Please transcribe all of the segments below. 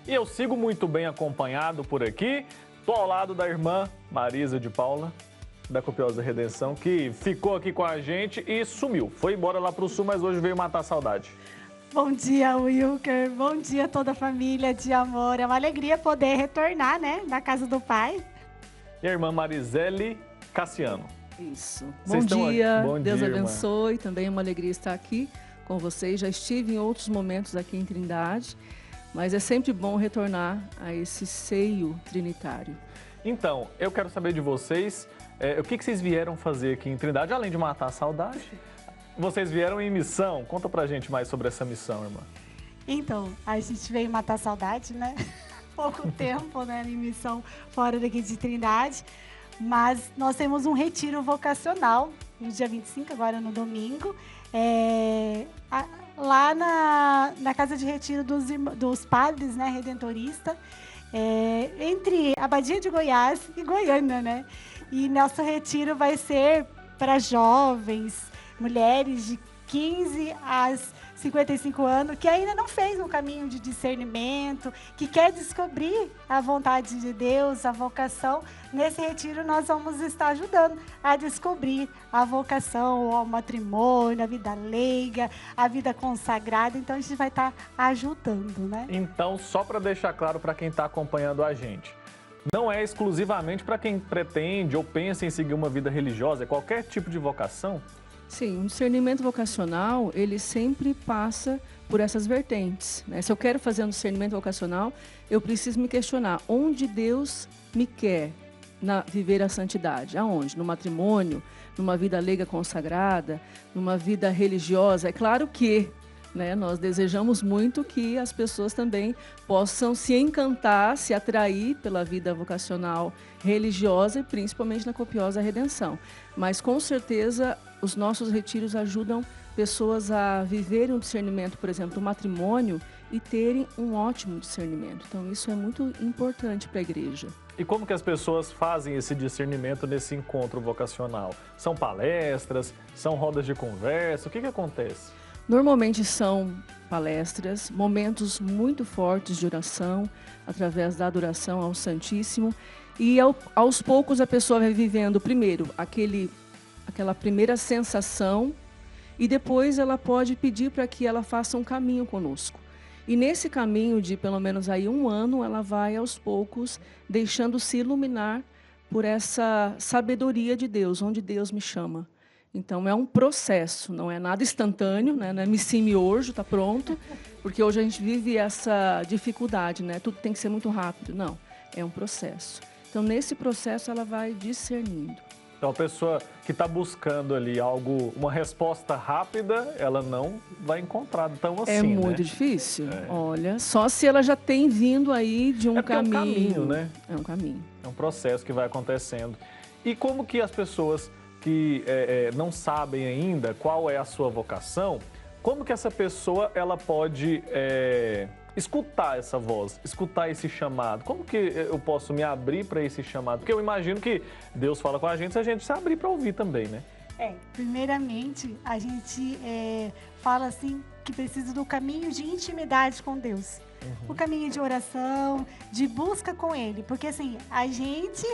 E eu sigo muito bem acompanhado por aqui. Estou ao lado da irmã Marisa de Paula, da Copiosa Redenção, que ficou aqui com a gente e sumiu. Foi embora lá para o sul, mas hoje veio matar a saudade. Bom dia, Wilker. Bom dia, toda a família de amor. É uma alegria poder retornar, né, na casa do Pai. E a irmã Marisele Cassiano. Isso. Vocês Bom dia, Bom Deus dia, abençoe. Irmã. Também é uma alegria estar aqui com vocês. Já estive em outros momentos aqui em Trindade, mas é sempre bom retornar a esse seio trinitário. Então, eu quero saber de vocês, o que vocês vieram fazer aqui em Trindade, além de matar a saudade? Vocês vieram em missão. Conta pra gente mais sobre essa missão, irmã. Então, a gente veio matar a saudade, né? Pouco tempo, né, em missão fora daqui de Trindade. Mas nós temos um retiro vocacional, no dia 25, agora no domingo, lá na casa de retiro dos padres, né, redentorista, entre Abadia de Goiás e Goiânia, né? E nosso retiro vai ser para jovens, mulheres de 15 a 55 anos, que ainda não fez um caminho de discernimento, que quer descobrir a vontade de Deus, a vocação. Nesse retiro nós vamos estar ajudando a descobrir a vocação, ao matrimônio, a vida leiga, a vida consagrada. Então a gente vai estar ajudando, né? Então, só para deixar claro para quem está acompanhando a gente, não é exclusivamente para quem pretende ou pensa em seguir uma vida religiosa, é qualquer tipo de vocação? Sim, o discernimento vocacional, ele sempre passa por essas vertentes, né? Se eu quero fazer um discernimento vocacional, eu preciso me questionar onde Deus me quer viver a santidade. Aonde? No matrimônio, numa vida leiga consagrada, numa vida religiosa. É claro que, né, nós desejamos muito que as pessoas também possam se encantar, se atrair pela vida vocacional religiosa e principalmente na Copiosa Redenção. Mas, com certeza, os nossos retiros ajudam pessoas a viverem um discernimento, por exemplo, do matrimônio e terem um ótimo discernimento. Então, isso é muito importante para a igreja. E como que as pessoas fazem esse discernimento nesse encontro vocacional? São palestras? São rodas de conversa? O que acontece? Normalmente são palestras, momentos muito fortes de oração, através da adoração ao Santíssimo. E aos poucos a pessoa vai vivendo, primeiro, aquela primeira sensação, e depois ela pode pedir para que ela faça um caminho conosco. E nesse caminho de pelo menos aí 1 ano, ela vai aos poucos deixando-se iluminar por essa sabedoria de Deus, onde Deus me chama. Então, é um processo, não é nada instantâneo, né? Não é missi hoje, está pronto, porque hoje a gente vive essa dificuldade, né? Tudo tem que ser muito rápido. Não, é um processo. Então, nesse processo, ela vai discernindo. Então, a pessoa que está buscando ali uma resposta rápida, ela não vai encontrar tão assim, é muito difícil. Olha, só se ela já tem vindo aí de um caminho. É um caminho, né? É um caminho. É um processo que vai acontecendo. E como que as pessoas que não sabem ainda qual é a sua vocação, como que essa pessoa ela pode escutar essa voz, escutar esse chamado? Como que eu posso me abrir para esse chamado? Porque eu imagino que Deus fala com a gente se a gente se abrir para ouvir também, né? Primeiramente, a gente fala assim que precisa do caminho de intimidade com Deus. O caminho de oração, de busca com Ele. Porque assim, a gente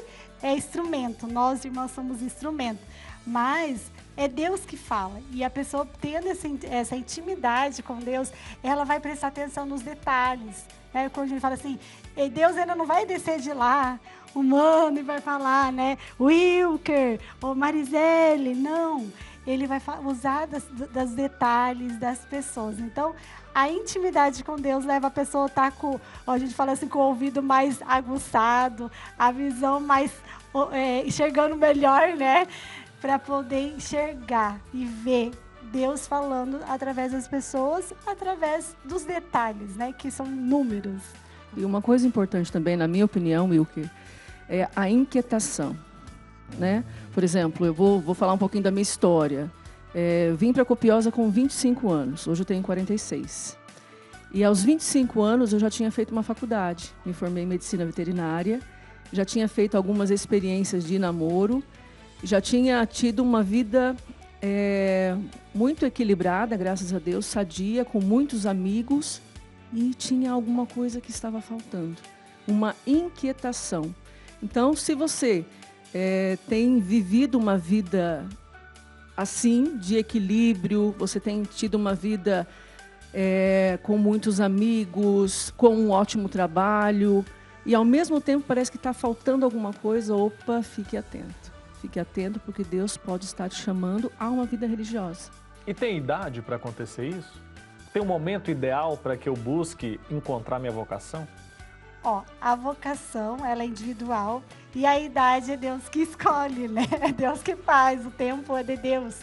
é instrumento, nós irmãos somos instrumento. Mas é Deus que fala. E a pessoa tendo essa intimidade com Deus, ela vai prestar atenção nos detalhes. Né? Quando a gente fala assim, Deus ainda não vai descer de lá, humano, e vai falar, né? Wilker, ou Marisele, não. Ele vai usar dos detalhes das pessoas. Então, a intimidade com Deus leva a pessoa a estar a gente fala assim, com o ouvido mais aguçado, a visão mais enxergando melhor, né? Para poder enxergar e ver Deus falando através das pessoas, através dos detalhes, né? Que são números. E uma coisa importante também, na minha opinião, Wilker, é a inquietação. Né? Por exemplo, eu vou falar um pouquinho da minha história. Vim para a Copiosa com 25 anos, hoje eu tenho 46. E aos 25 anos eu já tinha feito uma faculdade, me formei em medicina veterinária, já tinha feito algumas experiências de namoro, já tinha tido uma vida muito equilibrada, graças a Deus, sadia, com muitos amigos, e tinha alguma coisa que estava faltando, uma inquietação. Então, se você tem vivido uma vida assim, de equilíbrio, você tem tido uma vida com muitos amigos, com um ótimo trabalho, e ao mesmo tempo parece que está faltando alguma coisa, opa, fique atento. Fique atento, porque Deus pode estar te chamando a uma vida religiosa. E tem idade para acontecer isso? Tem um momento ideal para que eu busque encontrar minha vocação? Ó, a vocação, ela é individual e a idade é Deus que escolhe, né? É Deus que faz, o tempo é de Deus.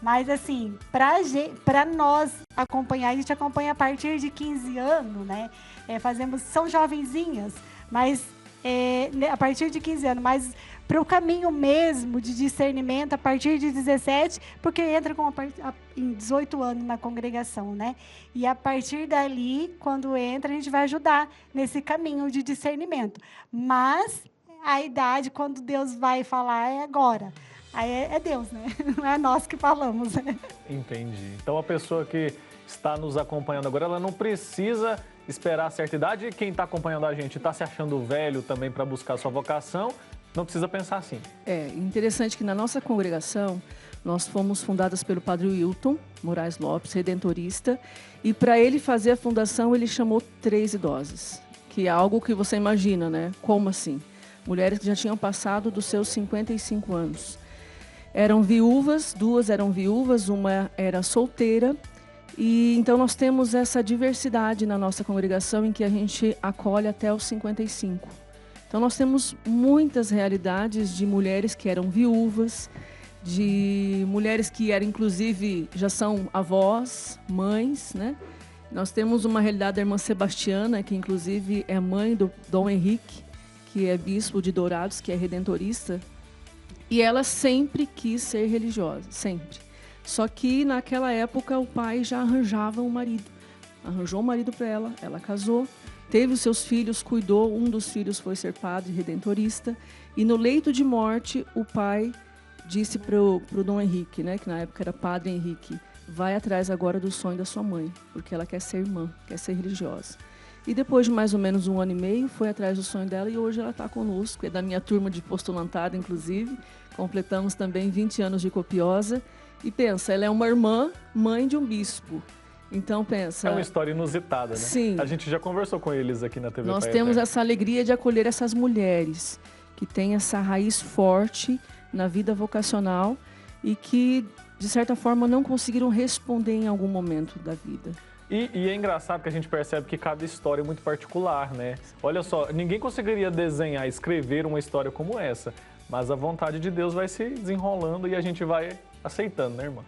Mas, assim, para nós acompanhar, a gente acompanha a partir de 15 anos, né? São jovenzinhas, mas a partir de 15 anos, mas para o caminho mesmo de discernimento a partir de 17, porque entra em 18 anos na congregação, né? E a partir dali, quando entra, a gente vai ajudar nesse caminho de discernimento. Mas a idade, quando Deus vai falar, é agora. Aí é Deus, né? Não é nós que falamos, né? Entendi. Então, a pessoa que está nos acompanhando agora, ela não precisa esperar a certa idade. E quem está acompanhando a gente está se achando velho também para buscar a sua vocação, não precisa pensar assim. É interessante que na nossa congregação, nós fomos fundadas pelo Padre Wilton Moraes Lopes, redentorista, e para ele fazer a fundação, ele chamou 3 idosas, que é algo que você imagina, né? Como assim? Mulheres que já tinham passado dos seus 55 anos. Eram viúvas, 2 eram viúvas, uma era solteira, e então nós temos essa diversidade na nossa congregação em que a gente acolhe até os 55. Então, nós temos muitas realidades de mulheres que eram viúvas, de mulheres que eram, inclusive, já são avós, mães, né? Nós temos uma realidade da irmã Sebastiana, que, inclusive, é mãe do Dom Henrique, que é bispo de Dourados, que é redentorista. E ela sempre quis ser religiosa, sempre. Só que, naquela época, o pai já arranjava um marido. Arranjou um marido para ela, ela casou. Teve os seus filhos, cuidou, um dos filhos foi ser padre redentorista. E no leito de morte, o pai disse para o Dom Henrique, né, que na época era Padre Henrique, vai atrás agora do sonho da sua mãe, porque ela quer ser irmã, quer ser religiosa. E depois de mais ou menos 1 ano e meio, foi atrás do sonho dela e hoje ela está conosco, é da minha turma de postulantada, inclusive. Completamos também 20 anos de Copiosa. E pensa, ela é uma irmã, mãe de um bispo. Então, pensa... É uma história inusitada, né? Sim. A gente já conversou com eles aqui na TV. Nós temos essa alegria de acolher essas mulheres que têm essa raiz forte na vida vocacional e que, de certa forma, não conseguiram responder em algum momento da vida. E é engraçado que a gente percebe que cada história é muito particular, né? Olha só, ninguém conseguiria desenhar, escrever uma história como essa, mas a vontade de Deus vai se desenrolando e a gente vai aceitando, né, irmã?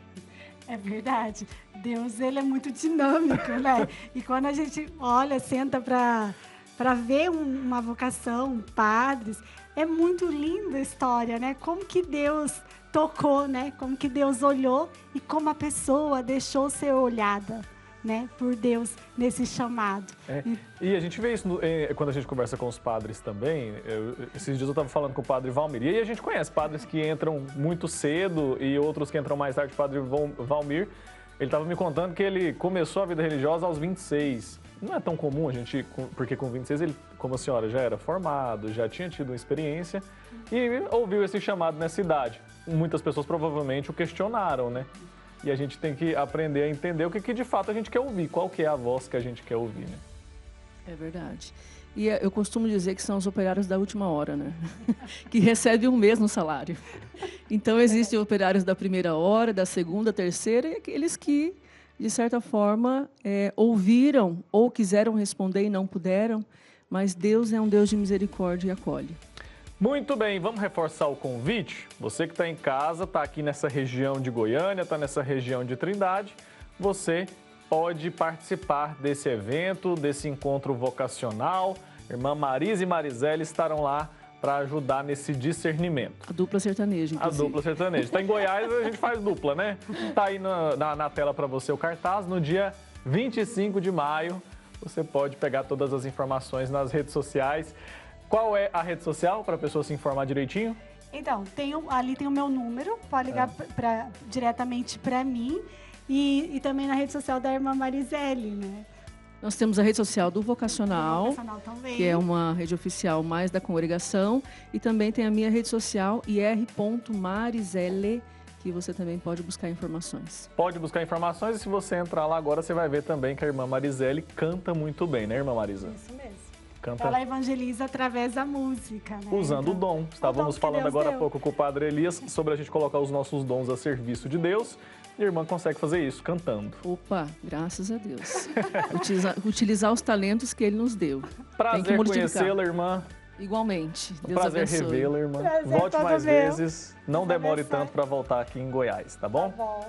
É verdade. Deus, ele é muito dinâmico, né? E quando a gente olha, senta para ver uma vocação, padres, é muito linda a história, né? Como que Deus tocou, né? Como que Deus olhou e como a pessoa deixou ser olhada, né? Por Deus nesse chamado. E a gente vê isso quando a gente conversa com os padres também. Esses dias eu estava falando com o padre Valmir. E aí a gente conhece padres que entram muito cedo e outros que entram mais tarde. O padre Valmir, ele estava me contando que ele começou a vida religiosa aos 26. Não é tão comum a gente, porque com 26 ele, como a senhora, já era formado, já tinha tido uma experiência e ouviu esse chamado nessa idade. Muitas pessoas provavelmente o questionaram, né? E a gente tem que aprender a entender o que de fato a gente quer ouvir, qual que é a voz que a gente quer ouvir, né? É verdade. E eu costumo dizer que são os operários da última hora, né? Que recebem o mesmo salário. Então, existem operários da primeira hora, da segunda, terceira, e aqueles que, de certa forma, ouviram ou quiseram responder e não puderam, mas Deus é um Deus de misericórdia e acolhe. Muito bem, vamos reforçar o convite. Você que está em casa, está aqui nessa região de Goiânia, está nessa região de Trindade, você pode participar desse evento, desse encontro vocacional. Irmã Marisa e Marisele estarão lá para ajudar nesse discernimento. A dupla sertaneja, inclusive. A dupla sertaneja. Está em Goiás, a gente faz dupla, né? Está aí na tela para você o cartaz. No dia 25 de maio, você pode pegar todas as informações nas redes sociais. Qual é a rede social para a pessoa se informar direitinho? Então, ali tem o meu número, pode ligar diretamente para mim e também na rede social da irmã Marisele, né? Nós temos a rede social do Vocacional, Vocacional também. que é uma rede oficial mais da congregação. E também tem a minha rede social, ir.marizelle, que você também pode buscar informações. Pode buscar informações e se você entrar lá agora, você vai ver também que a irmã Marizelle canta muito bem, né, irmã Marisa? Isso mesmo. Canta Ela evangeliza através da música, né? usando o dom. Estávamos que falando Deus agora há deu. pouco com o Padre Elias sobre a gente colocar os nossos dons a serviço de Deus. E a irmã consegue fazer isso, cantando. Opa, graças a Deus. Utilizar os talentos que Ele nos deu. Tem que Prazer multiplicar. conhecê-la, irmã. Igualmente. Deus Prazer abençoe. revê-la, irmã. Prazer Volte todo mais meu. vezes. Não Deus demore abençoe. tanto para voltar aqui em Goiás, tá bom? Tá bom.